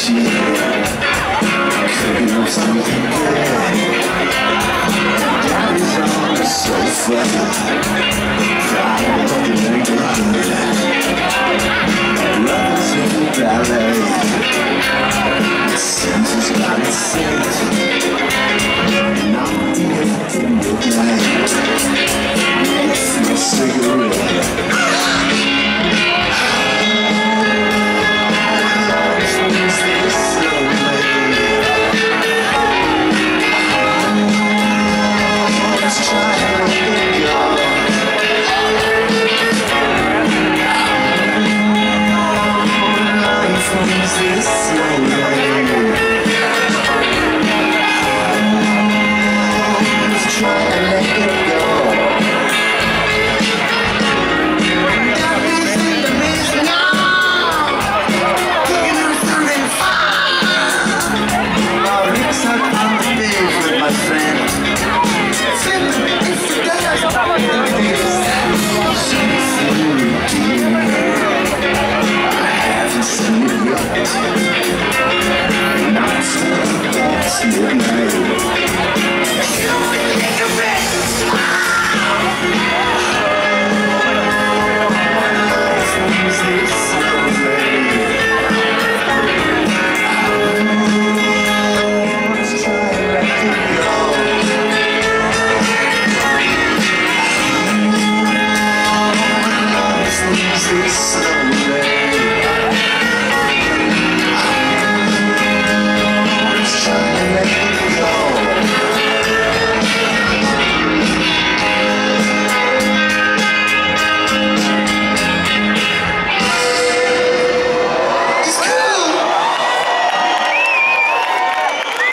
cooking up something good. Daddy's on the sofa, crying up the neighborhood. Brothers in the ballet, it seems he's got it set. And I'm here in midnight with no cigarette. Slow